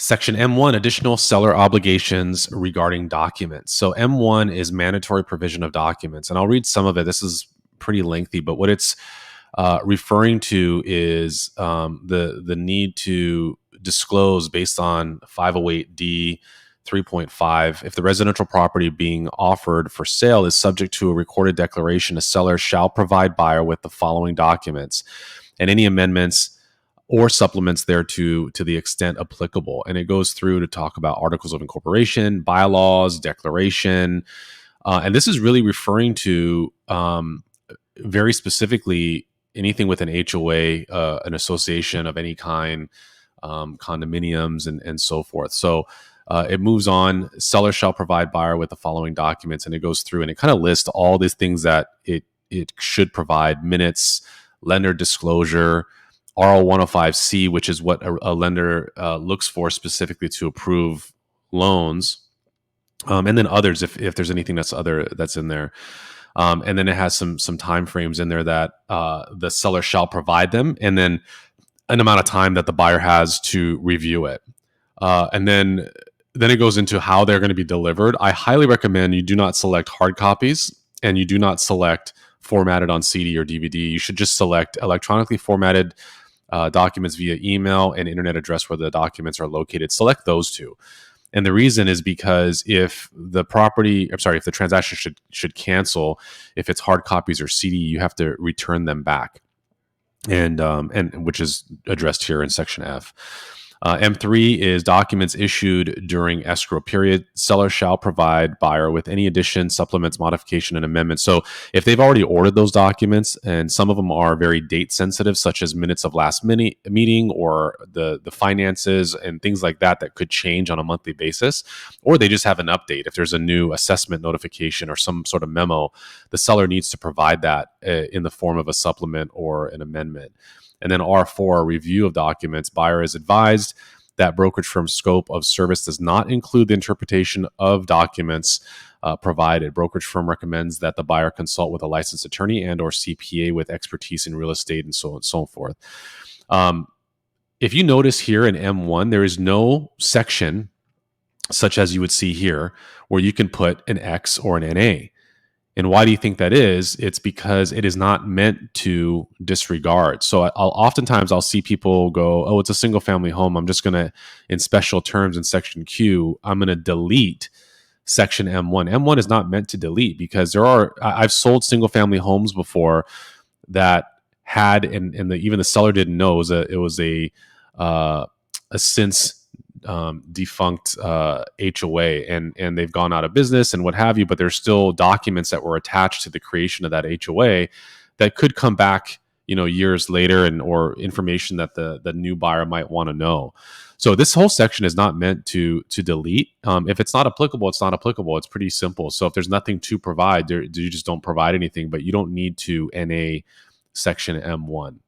Section M1, additional seller obligations regarding documents. So M1 is mandatory provision of documents. And I'll read some of it. This is pretty lengthy, but what it's referring to is the need to disclose based on 508D 3.5. If the residential property being offered for sale is subject to a recorded declaration, a seller shall provide buyer with the following documents and any amendments or supplements thereto to the extent applicable. And it goes through to talk about articles of incorporation, bylaws, declaration. And this is really referring to very specifically anything with an HOA, an association of any kind, condominiums, and so forth. So it moves on. Seller shall provide buyer with the following documents, and it goes through and it kind of lists all these things that it should provide: minutes, lender disclosure, RL 105C, which is what a lender looks for specifically to approve loans, and then others if there's anything that's in there. And then it has some time frames in there that the seller shall provide them, and then an amount of time that the buyer has to review it. And then it goes into how they're going to be delivered. I highly recommend you do not select hard copies, and you do not select formatted on CD or DVD. You should just select electronically formatted documents via email and internet address where the documents are located. Select those two. And the reason is because if the transaction should cancel, if it's hard copies or CD, you have to return them back, and which is addressed here in Section F. M3 is documents issued during escrow period. Seller shall provide buyer with any addition, supplements, modification, and amendments. So if they've already ordered those documents, and some of them are very date sensitive, such as minutes of last meeting or the finances and things like that could change on a monthly basis, or they just have an update. If there's a new assessment notification or some sort of memo, the seller needs to provide that in the form of a supplement or an amendment. And then R4, review of documents. Buyer is advised that brokerage firm's scope of service does not include the interpretation of documents provided. Brokerage firm recommends that the buyer consult with a licensed attorney and or CPA with expertise in real estate and so on and so forth. If you notice here in M1, there is no section such as you would see here where you can put an X or an NA. And why do you think that is? It's because it is not meant to disregard. So oftentimes I'll see people go, oh, it's a single family home. I'm just going to, in special terms in section Q, I'm going to delete section M1. M1 is not meant to delete because I've sold single family homes before that had, and even the seller didn't know it was a since defunct HOA, and they've gone out of business and what have you, but there's still documents that were attached to the creation of that HOA that could come back, years later, or information that the new buyer might want to know. So this whole section is not meant to delete. If it's not applicable, it's not applicable. It's pretty simple. So if there's nothing to provide, you just don't provide anything, but you don't need to NA section M1.